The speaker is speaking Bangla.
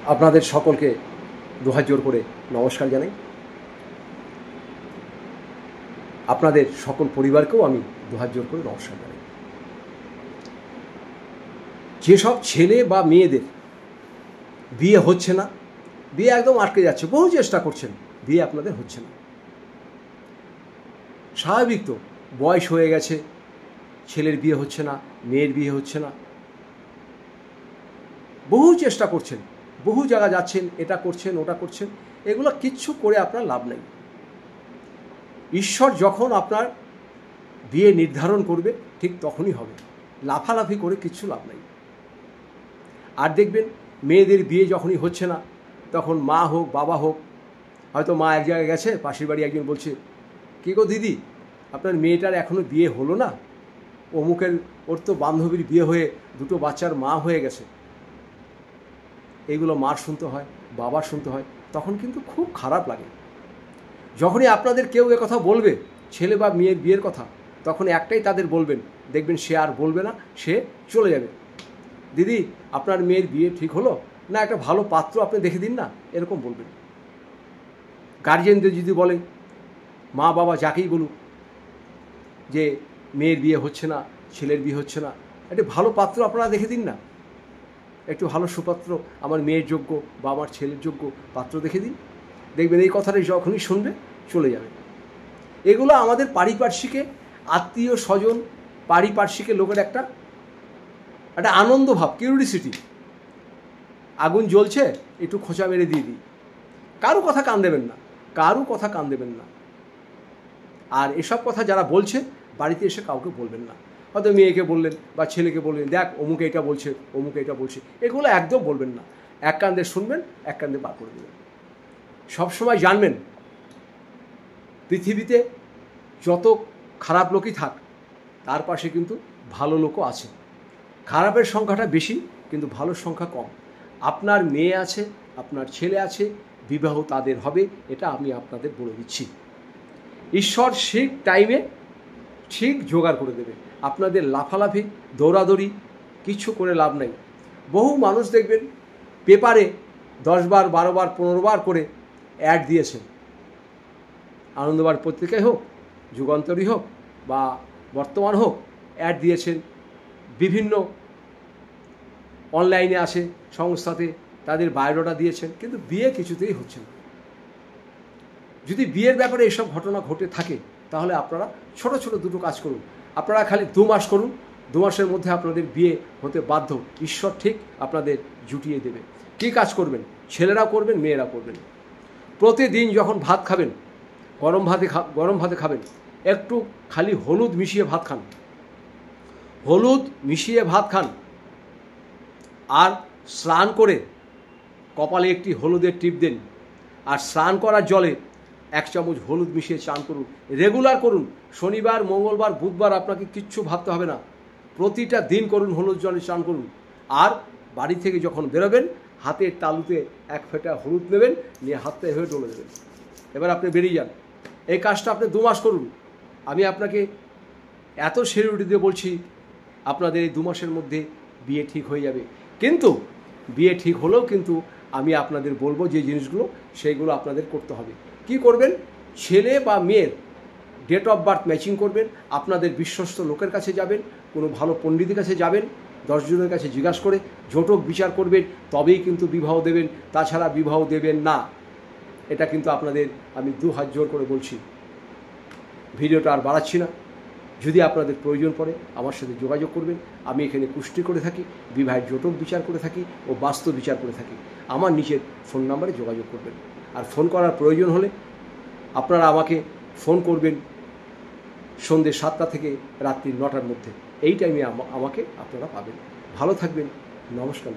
আপনাদের সকলকে দুহাত জোর করে নমস্কার জানাই। আপনাদের সকল পরিবারকেও আমি দুহাত জোর করে নমস্কার জানাই। যেসব ছেলে বা মেয়েদের বিয়ে হচ্ছে না, বিয়ে একদম আটকে যাচ্ছে, বহু চেষ্টা করছেন, বিয়ে আপনাদের হচ্ছে না, স্বাভাবিক তো, বয়স হয়ে গেছে, ছেলের বিয়ে হচ্ছে না, মেয়ের বিয়ে হচ্ছে না, বহু চেষ্টা করছেন, বহু জায়গা যাচ্ছেন, এটা করছেন ওটা করছেন, এগুলো কিচ্ছু করে আপনার লাভ নেই। ঈশ্বর যখন আপনার বিয়ে নির্ধারণ করবে ঠিক তখনই হবে, লাফালাফি করে কিচ্ছু লাভ নেই। আর দেখবেন মেয়েদের বিয়ে যখনই হচ্ছে না তখন মা হোক বাবা হোক, হয়তো মা এক জায়গায় গেছে, পাশের বাড়ি একজন বলছে, কী গো দিদি, আপনার মেয়েটার এখনও বিয়ে হলো না, অমুকের ওর তো বান্ধবীর বিয়ে হয়ে দুটো বাচ্চার মা হয়ে গেছে। এইগুলো মার শুনতে হয়, বাবার শুনতে হয়, তখন কিন্তু খুব খারাপ লাগে। যখনই আপনাদের কেউ কথা বলবে ছেলে বা মেয়ের বিয়ের কথা, তখন একটাই তাদের বলবেন, দেখবেন সে আর বলবে না, সে চলে যাবে, দিদি আপনার মেয়ের বিয়ে ঠিক হলো না, একটা ভালো পাত্র আপনি দেখে দিন না, এরকম বলবেন। গার্জেনদের যদি বলে, মা বাবা যাকেই বলুক যে মেয়ের বিয়ে হচ্ছে না, ছেলের বিয়ে হচ্ছে না, একটা ভালো পাত্র আপনারা দেখে দিন না, একটু ভালো সুপাত্র, আমার মেয়ের যোগ্য বা আমার ছেলের যোগ্য পাত্র দেখে দিন, দেখবেন এই কথাটা যখনই শুনবে চলে যাবে। এগুলো আমাদের পারিপার্শ্বিকে, আত্মীয় স্বজন, পারিপার্শ্বিকের লোকের একটা আনন্দ ভাব, কিউরিসিটি, আগুন জ্বলছে একটু খোঁচা মেরে দিয়ে দিই, কারো কথা কান দেবেন না, কারো কথা কান দেবেন না। আর এসব কথা যারা বলছে বাড়িতে এসে কাউকে বলবেন না, হয়তো মেয়েকে বললেন বা ছেলেকে বললেন, দেখ অমুকে এটা বলছে, অমুকে এটা বলছে, এগুলো একদম বলবেন না। এক কান্দে শুনবেন, এক কান্দে বার করে দেবেন। সবসময় জানবেন পৃথিবীতে যত খারাপ লোকই থাক তার পাশে কিন্তু ভালো লোকও আছে। খারাপের সংখ্যাটা বেশি কিন্তু ভালোর সংখ্যা কম। আপনার মেয়ে আছে, আপনার ছেলে আছে, বিবাহ তাদের হবে, এটা আমি আপনাদের বলে দিচ্ছি। ঈশ্বর ঠিক টাইমে ঠিক জোগাড় করে দেবে। আপনাদের লাফালাফি দৌড়াদৌড়ি কিছু করে লাভ নেই। বহু মানুষ দেখবেন পেপারে 10 বার 12 বার 15 বার করে অ্যাড দিয়েছেন, আনন্দবাজার পত্রিকায় হোক, যুগান্তরই হোক বা বর্তমান হোক, অ্যাড দিয়েছেন, বিভিন্ন অনলাইনে আসে সংস্থাতে তাদের বায়োডাটা দিয়েছেন, কিন্তু বিয়ে কিছুতেই হচ্ছে না। যদি বিয়ের ব্যাপারে এসব ঘটনা ঘটে থাকে তাহলে আপনারা ছোট ছোট দুটো কাজ করুন। আপনারা খালি 2 মাস করুন, 2 মাসের মধ্যে আপনাদের বিয়ে হতে বাধ্য, ঈশ্বর ঠিক আপনাদের জুটিয়ে দেবে। কী কাজ করবেন? ছেলেরাও করবেন, মেয়েরা করবেন। প্রতিদিন যখন ভাত খাবেন, গরম ভাতে খাবেন, একটু খালি হলুদ মিশিয়ে ভাত খান, হলুদ মিশিয়ে ভাত খান। আর স্নান করে কপালে একটি হলুদের টিপ দেন, আর স্নান করার জলে 1 চামচ হলুদ মিশিয়ে চান করুন, রেগুলার করুন। শনিবার মঙ্গলবার বুধবার আপনাকে কিচ্ছু ভাবতে হবে না, প্রতিটা দিন করুন, হলুদ জলে চান করুন। আর বাড়ি থেকে যখন বেরোবেন হাতের তালুতে 1 ফোঁটা হলুদ নেবেন, নিয়ে হাতটা এভাবে ডলে দেবেন, এবার আপনি বেরিয়ে যান। এই কাজটা আপনি 2 মাস করুন। আমি আপনাকে এত সিউরিটি দিয়ে বলছি, আপনাদের এই 2 মাসের মধ্যে বিয়ে ঠিক হয়ে যাবে। কিন্তু বিয়ে ঠিক হলেও কিন্তু আমি আপনাদের বলবো যে জিনিসগুলো, সেইগুলো আপনাদের করতে হবে। কি করবেন? ছেলে বা মেয়ের ডেট অফ বার্থ ম্যাচিং করবেন, আপনাদের বিশ্বস্ত লোকের কাছে যাবেন, কোনো ভালো পণ্ডিতের কাছে যাবেন, 10 জনের কাছে জিজ্ঞাসা করে জটক বিচার করবেন, তবেই কিন্তু বিবাহ দেবেন, তাছাড়া বিবাহ দেবেন না। এটা কিন্তু আপনাদের আমি 2 হাত জোর করে বলছি। ভিডিওটা আর বাড়াচ্ছি না। যদি আপনাদের প্রয়োজন পড়ে আমার সাথে যোগাযোগ করবেন। আমি এখানে কুষ্টি করে থাকি, বিবাহের জটক বিচার করে থাকি ও বাস্তব বিচার করে থাকি। আমার নিচের ফোন নাম্বারে যোগাযোগ করবেন। আর ফোন করার প্রয়োজন হলে আপনারা আমাকে ফোন করবেন সন্ধ্যে 7টা থেকে রাত্রি 9টার মধ্যে। এই টাইমে আমাকে আপনারা পাবেন। ভালো থাকবেন, নমস্কার।